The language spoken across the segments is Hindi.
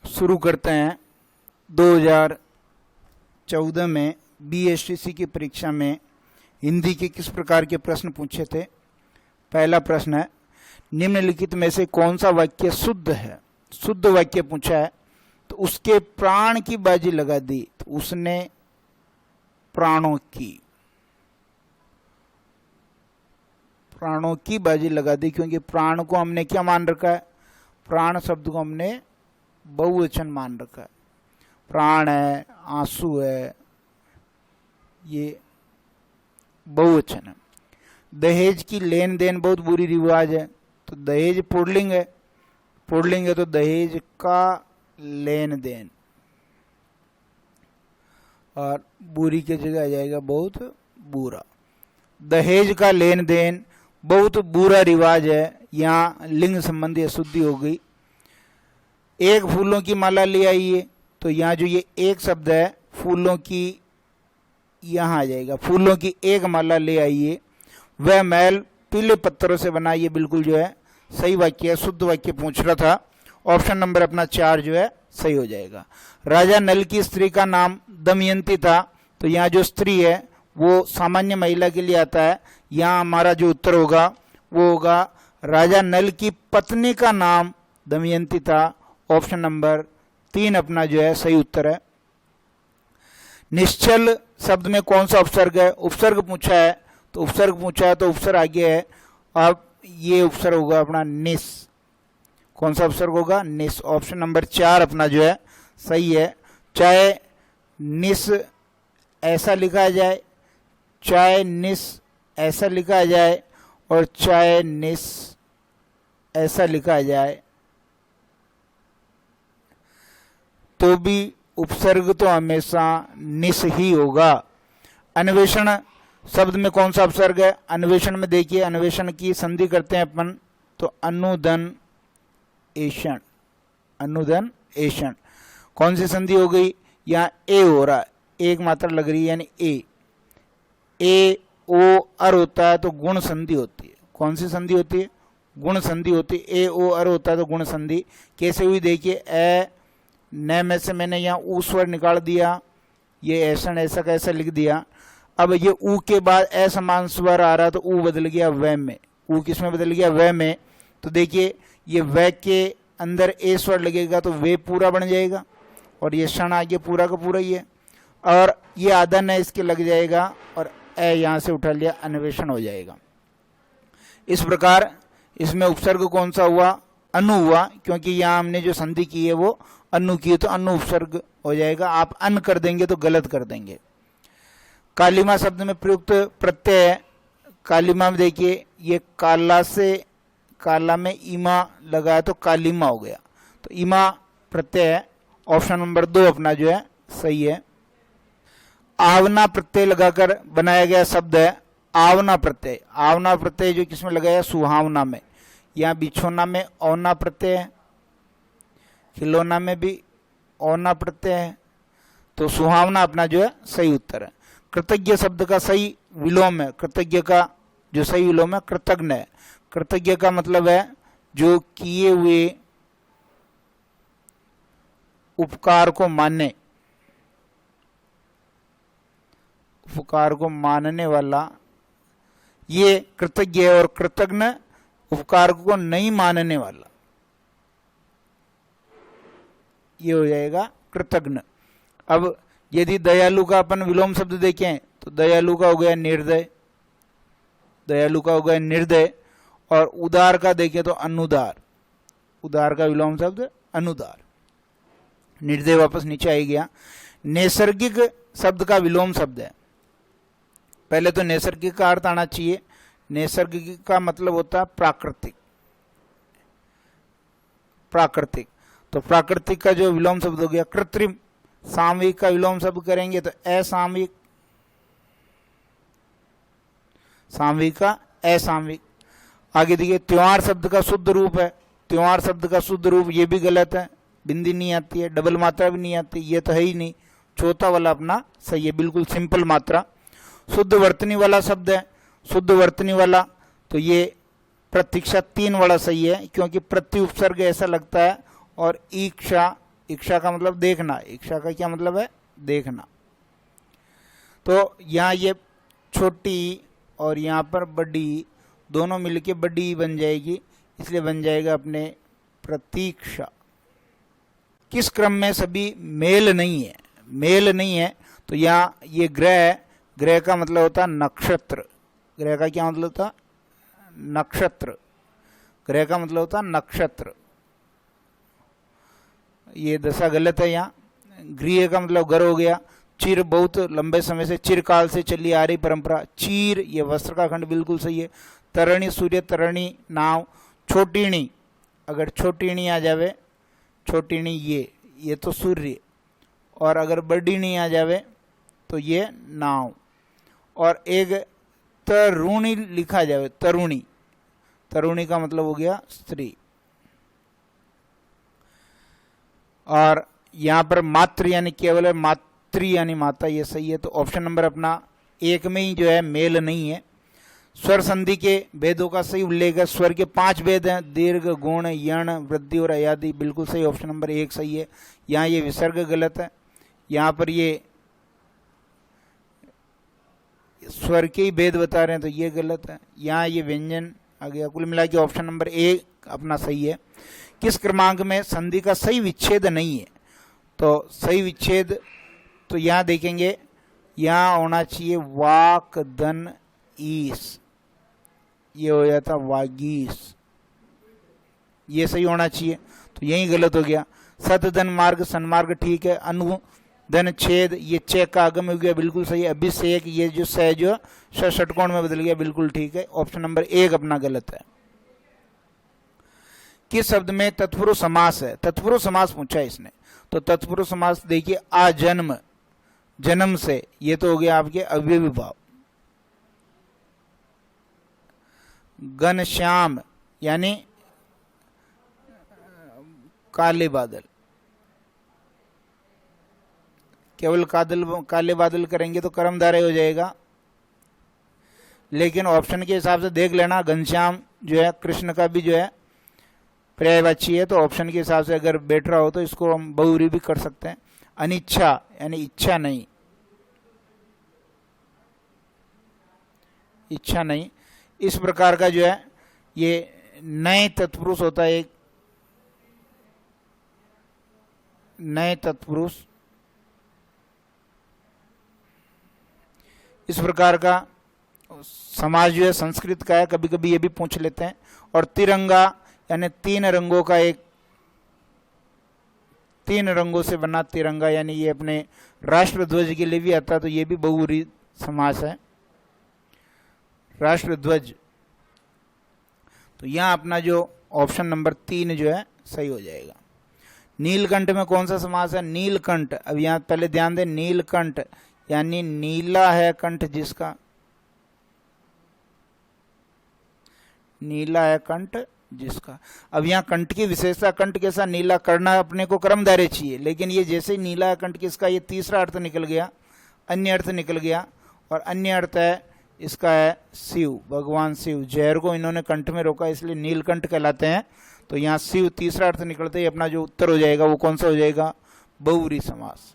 शुरू करते हैं। 2014 में BSTC की परीक्षा में हिंदी के किस प्रकार के प्रश्न पूछे थे। पहला प्रश्न है, निम्नलिखित में से कौन सा वाक्य शुद्ध है। शुद्ध वाक्य पूछा है तो उसके प्राण की बाजी लगा दी, तो उसने प्राणों की बाजी लगा दी, क्योंकि प्राण को हमने क्या मान रखा है, प्राण शब्द को हमने बहुवचन मान रखा है। प्राण है, आंसू है, ये बहुवचन है। दहेज की लेन देन बहुत बुरी रिवाज है, तो दहेज पुल्लिंग है, पुल्लिंग है तो दहेज का लेन देन, और बुरी की जगह आ जाएगा बहुत बुरा। दहेज का लेन देन बहुत बुरा रिवाज है, यहाँ लिंग संबंधी अशुद्धि हो गई। एक फूलों की माला ले आइए, तो यहाँ जो ये एक शब्द है फूलों की, यहाँ आ जाएगा फूलों की एक माला ले आइए, वह महल पीले पत्थरों से बना, ये बिल्कुल जो है सही वाक्य है, शुद्ध वाक्य पूछ रहा था। ऑप्शन नंबर अपना 4 जो है सही हो जाएगा। राजा नल की स्त्री का नाम दमयंती था, तो यहाँ जो स्त्री है वो सामान्य महिला के लिए आता है। यहाँ हमारा जो उत्तर होगा वो होगा राजा नल की पत्नी का नाम दमयंती था। ऑप्शन नंबर 3 अपना जो है सही उत्तर है। निश्चल शब्द में कौन सा उपसर्ग है। उपसर्ग पूछा है, तो उपसर्ग पूछा है तो उपसर्ग आगे है, अब ये उपसर्ग होगा अपना निस। कौन सा उपसर्ग होगा, निस। ऑप्शन नंबर 4 अपना जो है सही है। चाहे निस ऐसा लिखा जाए, चाहे निस ऐसा लिखा जाए, और चाहे निस ऐसा लिखा जाए, तो भी उपसर्ग तो हमेशा निस ही होगा। अन्वेषण शब्द में कौन सा उपसर्ग है। अन्वेषण में देखिए, अन्वेषण की संधि करते हैं अपन, तो अनुदन एषण, अनुदन एषण। कौन सी संधि हो गई, यहाँ ए हो रहा है, एक मात्रा लग रही है, यानी ए ओ अर होता है तो गुण संधि होती है। कौन सी संधि होती है, गुण संधि होती है। ए ओ अर होता है तो गुण संधि कैसे हुई, देखिए ए न में से मैंने यहाँ ऊ स्वर निकाल दिया, ये ऐसा ऐसा कैसा लिख दिया। अब ये ऊ के बाद असमान स्वर आ रहा तो ऊ बदल गया व में। ऊ किस में बदल गया, व में। तो देखिए ये व के अंदर ए स्वर लगेगा तो वे पूरा बन जाएगा, और ये क्षण आगे पूरा का पूरा ही है, और ये आधा न इसके लग जाएगा, और ए यहाँ से उठा लिया, अन्वेषण हो जाएगा। इस प्रकार इसमें उपसर्ग कौन सा हुआ, अनु हुआ, क्योंकि यहाँ हमने जो संधि की है वो अनु की है, तो अनु उपसर्ग हो जाएगा। आप अन कर देंगे तो गलत कर देंगे। कालिमा शब्द में प्रयुक्त प्रत्यय है। कालिमा में देखिए ये काला से, काला में ईमा लगाया तो कालिमा हो गया, तो ईमा प्रत्यय है। ऑप्शन नंबर 2 अपना जो है सही है। आवना प्रत्यय लगाकर बनाया गया शब्द है आवना प्रत्यय। आवना प्रत्यय जो किसमें लगाया, सुहावना में। यहाँ बिछोना में औना प्रत्यय है, खिलौना में भी औना प्रत्यय है, तो सुहावना अपना जो है सही उत्तर है। कृतज्ञ शब्द का सही विलोम है, कृतज्ञ का जो सही विलोम है कृतज्ञ है। कृतज्ञ का मतलब है जो किए हुए उपकार को माने, उपकार को मानने वाला, ये कृतज्ञ है। और कृतज्ञ उपकार को नहीं मानने वाला, ये हो जाएगा कृतज्ञ। अब यदि दयालु का अपन विलोम शब्द देखें तो दयालु का हो गया निर्दय, दयालु का हो गया निर्दय। और उदार का देखें तो अनुदार, उदार का विलोम शब्द अनुदार। निर्दय वापस नीचे आ गया। नैसर्गिक शब्द का विलोम शब्द है। पहले तो नैसर्गिक का अर्थ आना चाहिए। नैसर्गिक का मतलब होता है प्राकृतिक, प्राकृतिक। तो प्राकृतिक का जो विलोम शब्द हो गया कृत्रिम। सामयिक का विलोम शब्द करेंगे तो असामयिक, सामयिक का असामयिक। आगे देखिए त्योहार शब्द का शुद्ध रूप है। त्योहार शब्द का शुद्ध रूप ये भी गलत है, बिंदी नहीं आती है, डबल मात्रा भी नहीं आती, ये तो है ही नहीं। चौथा वाला अपना सही है, बिल्कुल सिंपल मात्रा। शुद्ध वर्तनी वाला शब्द है, शुद्ध वर्तनी वाला, तो ये प्रतीक्षा 3 वाला सही है, क्योंकि प्रति उपसर्ग ऐसा लगता है और ईक्षा इच्छा का मतलब देखना, इच्छा का क्या मतलब है, देखना। तो यहाँ ये छोटी और यहाँ पर बड़ी दोनों मिलके बड़ी बन जाएगी, इसलिए बन जाएगा अपने प्रतीक्षा। किस क्रम में सभी मेल नहीं है, मेल नहीं है, तो यहाँ ये ग्रह, ग्रह का मतलब होता है नक्षत्र, ग्रह का क्या मतलब होता, नक्षत्र, ग्रह का मतलब होता नक्षत्र। ये दशा गलत है यहाँ। गृह का मतलब घर हो गया। चिर बहुत लंबे समय से, चिरकाल से चली आ रही परंपरा। चीर ये वस्त्र का खंड बिल्कुल सही है। तरणी सूर्य, तरणी नाव। छोटीणी, अगर छोटीणी आ जावे, छोटीणी ये तो सूर्य, और अगर बड़ीणी आ जावे तो ये नाव, और एक तरुणी लिखा जावे, तरुणी, तरुणी का मतलब हो गया स्त्री। और यहां पर मातृ यानी केवल है, मातृ यानी माता, ये सही है। तो ऑप्शन नंबर अपना एक में ही जो है मेल नहीं है। स्वर संधि के भेदों का सही उल्लेख है। स्वर के 5 भेद हैं, दीर्घ, गुण, यण, वृद्धि और अयादि, बिल्कुल सही, ऑप्शन नंबर 1 सही है। यहाँ ये विसर्ग गलत है, यहाँ पर ये स्वर के ही भेद बता रहे हैं तो ये गलत है। यहाँ ये व्यंजन आ गया। कुल मिला के ऑप्शन नंबर 1 अपना सही है। किस क्रमांक में संधि का सही विच्छेद नहीं है, तो सही विच्छेद तो यहाँ देखेंगे, यहाँ होना चाहिए वाक दन ईस, ये हो जाता वागीस, ये सही होना चाहिए, तो यही गलत हो गया। सत धन मार्ग सन्मार्ग ठीक है। अनु धन छेद, ये चेक का आगम हो गया, बिल्कुल सही है। अभिषेक, ये जो सह जो षटकोण में बदल गया, बिल्कुल ठीक है। ऑप्शन नंबर 1 अपना गलत है। किस शब्द में तत्पुरुष समास है, तत्पुरुष समास पूछा है इसने, तो तत्पुरुष समास देखिए, आजन्म, जन्म से, ये तो हो गया आपके अव्ययी भाव। घनश्याम यानी काले बादल, केवल काले बादल करेंगे तो कर्मधारय हो जाएगा, लेकिन ऑप्शन के हिसाब से देख लेना, घनश्याम जो है कृष्ण का भी जो है पर्यायवाची है, तो ऑप्शन के हिसाब से अगर बैठ रहा हो तो इसको हम बहुरी भी कर सकते हैं। अनिच्छा यानी इच्छा नहीं, इच्छा नहीं, इस प्रकार का जो है ये नए तत्पुरुष होता है, एक नए तत्पुरुष, इस प्रकार का समाज जो है संस्कृत का है, कभी कभी ये भी पूछ लेते हैं। और तिरंगा यानी 3 रंगों का एक, 3 रंगों से बना तिरंगा, यानी ये अपने राष्ट्रध्वज के लिए भी आता है, तो ये भी बहुव्रीहि समास है, राष्ट्रध्वज। तो यहाँ अपना जो ऑप्शन नंबर 3 जो है सही हो जाएगा। नीलकंठ में कौन सा समास है, नीलकंठ, अब यहाँ पहले ध्यान दें, नीलकंठ यानी नीला है कंठ जिसका, नीला है कंठ जिसका। अब यहाँ कंठ की विशेषता, कंठ कैसा नीला, करना अपने को कर्मधारय चाहिए, लेकिन ये जैसे ही नीला है कंठ किसका, ये तीसरा अर्थ निकल गया, अन्य अर्थ निकल गया, और अन्य अर्थ है इसका है शिव, भगवान शिव। जहर को इन्होंने कंठ में रोका, इसलिए नीलकंठ कहलाते हैं। तो यहाँ शिव तीसरा अर्थ निकलते ही अपना जो उत्तर हो जाएगा वो कौन सा हो जाएगा, बहुव्रीहि समास।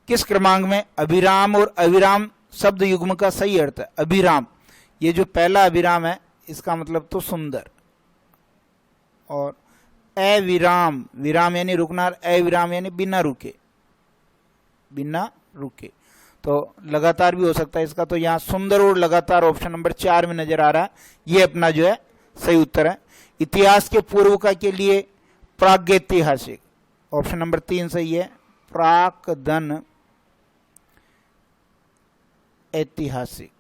किस क्रमांक में अभिराम और अविराम शब्द युग्म का सही अर्थ है। अभिराम, ये जो पहला अभिराम है इसका मतलब तो सुंदर, और अविराम, विराम यानी रुकना, अविराम यानी बिना रुके, बिना रुके, तो लगातार भी हो सकता है इसका। तो यहाँ सुंदर और लगातार ऑप्शन नंबर 4 में नजर आ रहा है, ये अपना जो है सही उत्तर है। इतिहास के पूर्व का के लिए प्रागैतिहासिक, ऑप्शन नंबर 3 सही है, प्राक्धन ऐतिहासिक,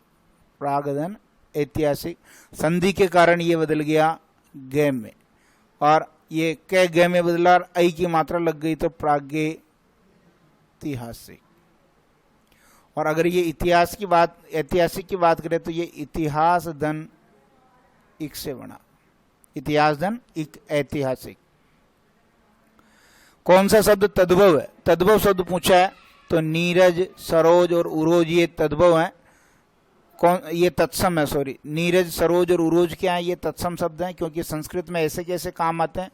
प्रागधन ऐतिहासिक। संधि के कारण ये बदल गया ग में, और ये क ग में बदला और ऐ की मात्रा लग गई तो प्रागैतिहासिक। और अगर ये इतिहास की बात, ऐतिहासिक की बात करें तो ये इतिहास धन इक से बना, इतिहास धन इक ऐतिहासिक। कौन सा शब्द तद्भव है, तद्भव शब्द पूछा है, तो नीरज, सरोज और उरोज ये तद्भव है। कौन, ये तत्सम है, सॉरी, नीरज, सरोज और उरोज क्या है, ये तत्सम शब्द हैं, क्योंकि संस्कृत में ऐसे कैसे काम आते हैं।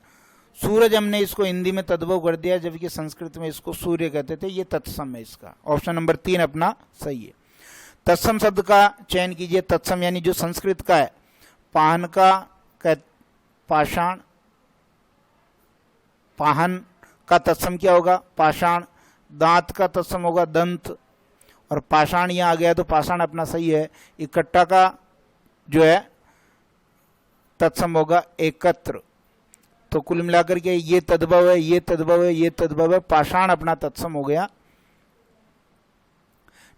सूरज हमने इसको हिंदी में तद्भव कर दिया, जबकि संस्कृत में इसको सूर्य कहते थे। ये तत्सम है इसका। ऑप्शन नंबर 3 अपना सही है। तत्सम शब्द का चयन कीजिए। तत्सम यानी जो संस्कृत का है, पाहन का पाषाण, पाहन का तत्सम क्या होगा? पाषाण। दांत का तत्सम होगा दंत, और पाषाण यहां आ गया तो पाषाण अपना सही है। इकट्ठा का जो है तत्सम होगा एकत्र। तो कुल मिलाकर के ये तद्भव है, ये तद्भव है, ये तद्भव है, पाषाण अपना तत्सम हो गया।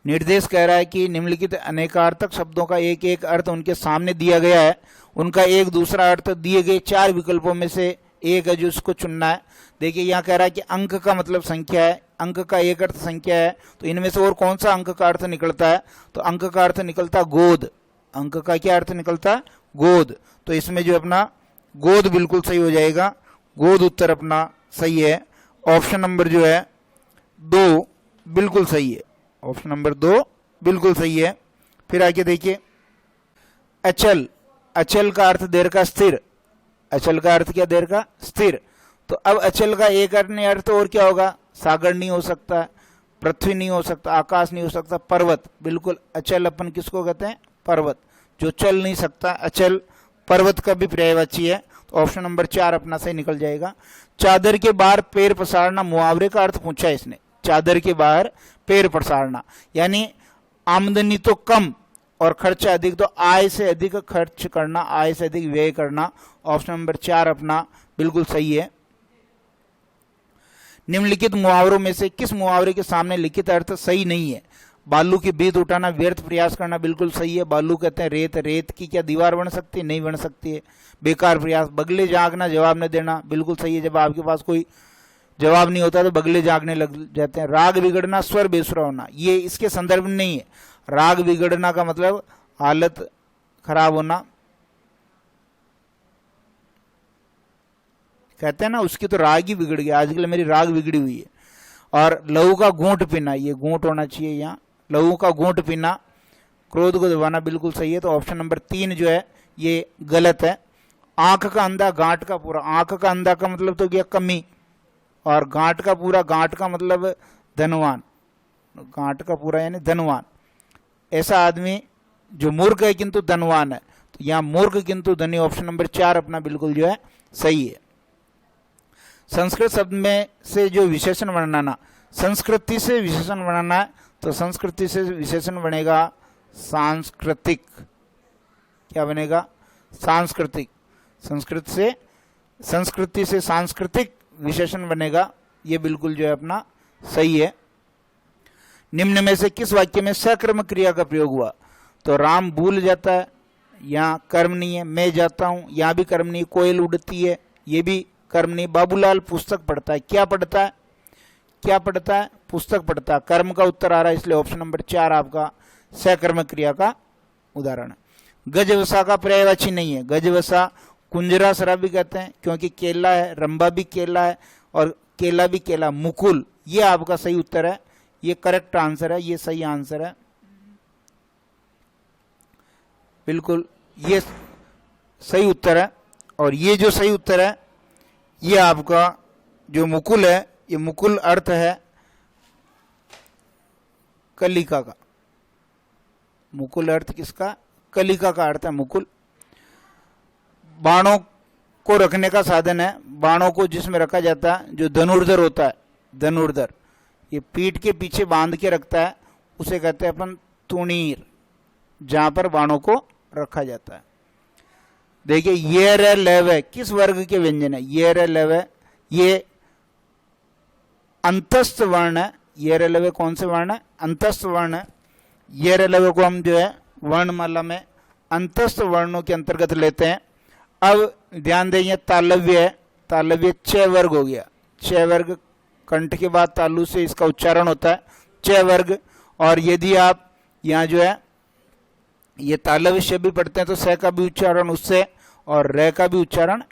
निर्देश कह रहा है कि निम्नलिखित अनेकार्थक शब्दों का एक एक अर्थ उनके सामने दिया गया है, उनका एक दूसरा अर्थ दिए गए 4 विकल्पों में से एक है जो इसको चुनना है। देखिए यहाँ कह रहा है कि अंक का मतलब संख्या है, अंक का एक अर्थ संख्या है, तो इनमें से और कौन सा अंक का अर्थ निकलता है? तो अंक का अर्थ निकलता गोद। अंक का क्या अर्थ निकलता है? गोद। तो इसमें जो अपना गोद बिल्कुल सही हो जाएगा। गोद उत्तर अपना सही है। ऑप्शन नंबर जो है 2 बिल्कुल सही है। ऑप्शन नंबर 2 बिल्कुल सही है। फिर आगे देखिए, अचल। अचल का अर्थ देर का स्थिर। अचल का अर्थ क्या? देर का स्थिर। तो अब अचल का एक अर्थ और क्या होगा? सागर नहीं हो सकता, पृथ्वी नहीं हो सकता, आकाश नहीं हो सकता, पर्वत। बिल्कुल अचल अपन किसको कहते हैं? पर्वत। जो चल नहीं सकता, अचल पर्वत का भी पर्यायवाची है। तो ऑप्शन नंबर 4 अपना सही निकल जाएगा। चादर के बाहर पैर पसारना, मुहावरे का अर्थ पूछा है इसने। चादर के बाहर पैर पसारना यानी आमदनी तो कम और खर्चा अधिक, तो आय से अधिक खर्च करना, आय से अधिक व्यय करना। ऑप्शन नंबर 4 अपना बिल्कुल सही है। निम्नलिखित मुहावरों में से किस मुहावरे के सामने लिखित अर्थ सही नहीं है? बालू की बीत उठाना, व्यर्थ प्रयास करना, बिल्कुल सही है। बालू कहते हैं रेत। रेत की क्या दीवार बन सकती है? नहीं बन सकती है। बेकार प्रयास। बगले जागना, जवाब न देना, बिल्कुल सही है। जब आपके पास कोई जवाब नहीं होता तो बगले जागने लग जाते हैं। राग बिगड़ना, स्वर बेसुरा होना, ये इसके संदर्भ में नहीं है। राग बिगड़ना का मतलब हालत खराब होना, कहते हैं ना उसकी तो राग ही बिगड़ गया, आजकल मेरी राग बिगड़ी हुई है। और लहू का घूंट पीना, ये घूंट होना चाहिए यहाँ। लहू का घूंट पीना, क्रोध को दबाना, बिल्कुल सही है। तो ऑप्शन नंबर 3 जो है ये गलत है। आंख का अंधा, गांठ का पूरा। आंख का अंधा का मतलब तो क्या? कमी। और गांठ का पूरा, गांठ का मतलब धनवान। गांठ का पूरा यानी धनवान। ऐसा आदमी जो मूर्ख है किंतु धनवान है, तो यहाँ मूर्ख किंतु धनी। ऑप्शन नंबर 4 अपना बिल्कुल जो है सही है। संस्कृत शब्द में से जो विशेषण बनाना, संस्कृति से विशेषण बनाना है, तो संस्कृति से विशेषण बनेगा सांस्कृतिक। क्या बनेगा? सांस्कृतिक। संस्कृति से सांस्कृतिक विशेषण बनेगा। ये बिल्कुल जो है अपना सही है। निम्न में से किस वाक्य में सकर्म क्रिया का प्रयोग हुआ? तो राम भूल जाता है, यहाँ कर्म नहीं है। मैं जाता हूं, यहाँ भी कर्म नहीं। कोयल उड़ती है, ये भी कर्म नहीं। बाबूलाल पुस्तक पढ़ता है, क्या पढ़ता है? क्या पढ़ता है? पुस्तक पढ़ता है। कर्म का उत्तर आ रहा है, इसलिए ऑप्शन नंबर 4 आपका सकर्म क्रिया का उदाहरण है। गजवसा का पर्यायवाची नहीं है। गजवसा कुंजरा सरा भी कहते हैं, क्योंकि केला है, रंबा भी केला है और केला भी केला। मुकुल, ये आपका सही उत्तर है। ये करेक्ट आंसर है, ये सही आंसर है, बिल्कुल ये सही उत्तर है। और ये जो सही उत्तर है, ये आपका जो मुकुल है, ये मुकुल अर्थ है कलिका का। मुकुल अर्थ किसका? कलिका का अर्थ है मुकुल। बाणों को रखने का साधन है। बाणों को जिसमें रखा जाता है, जो धनुर्धर होता है, धनुर्धर ये पीठ के पीछे बांध के रखता है, उसे कहते हैं अपन तुणीर, जहां पर बाणों को रखा जाता है। देखिए ये रे लेव है, किस वर्ग के व्यंजन है? ये रे लेव है, ये अंतस्थ वर्ण है। ये रे लेव कौन से वर्ण है? अंतस्थ वर्ण है। ये रे लेव को हम जो है वर्णमाला में अंतस्थ वर्णों के अंतर्गत लेते हैं। अब ध्यान दें, तालव्य है। तालव्य 6 वर्ग हो गया। 6 वर्ग, कंठ के बाद तालु से इसका उच्चारण होता है, 6 वर्ग। और यदि आप यहाँ जो है ये तालव्य से भी पढ़ते हैं तो स का भी उच्चारण उससे और रे का भी उच्चारण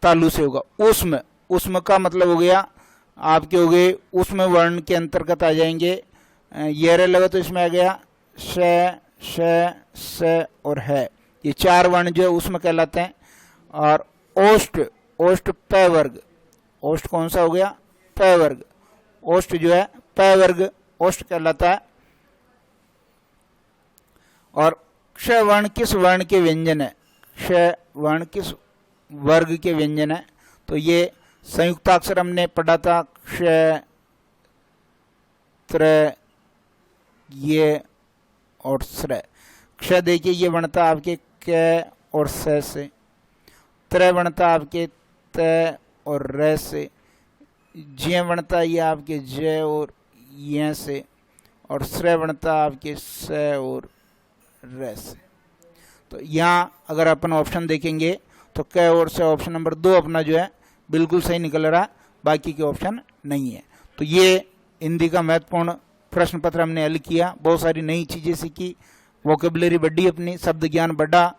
तालु से होगा। उष्म, उष्म का मतलब हो गया आपके हो गए उष्म वर्ण के अंतर्गत आ जाएंगे। ये रे लगे तो इसमें आ गया श और है, ये 4 वर्ण जो है उष्म कहलाते हैं। और ओष्ठ, ओष्ठ पै वर्ग, ओष्ठ कौन सा हो गया, पै वर्ग, ओष्ठ जो है पै वर्ग ओष्ठ कहलाता है। और क्ष वर्ण किस वर्ण के व्यंजन है, क्ष वर्ण किस वर्ग के व्यंजन है, तो ये संयुक्ताक्षर हमने पढ़ा था, क्ष त्र ये और श्र। क्ष देखिए ये बनता आपके क और स से, त्र बनता आपके त और र से, ज्य बनता ये आपके ज और य से, और श्र बनता आपके स और र से। तो यहाँ अगर अपन ऑप्शन देखेंगे तो क और स ऑप्शन नंबर 2 अपना जो है बिल्कुल सही निकल रहा, बाकी के ऑप्शन नहीं है। तो ये हिंदी का महत्वपूर्ण प्रश्न पत्र हमने हल किया, बहुत सारी नई चीज़ें सीखी, वोकेबलरी बढ़ी, अपनी शब्द ज्ञान बढ़ा।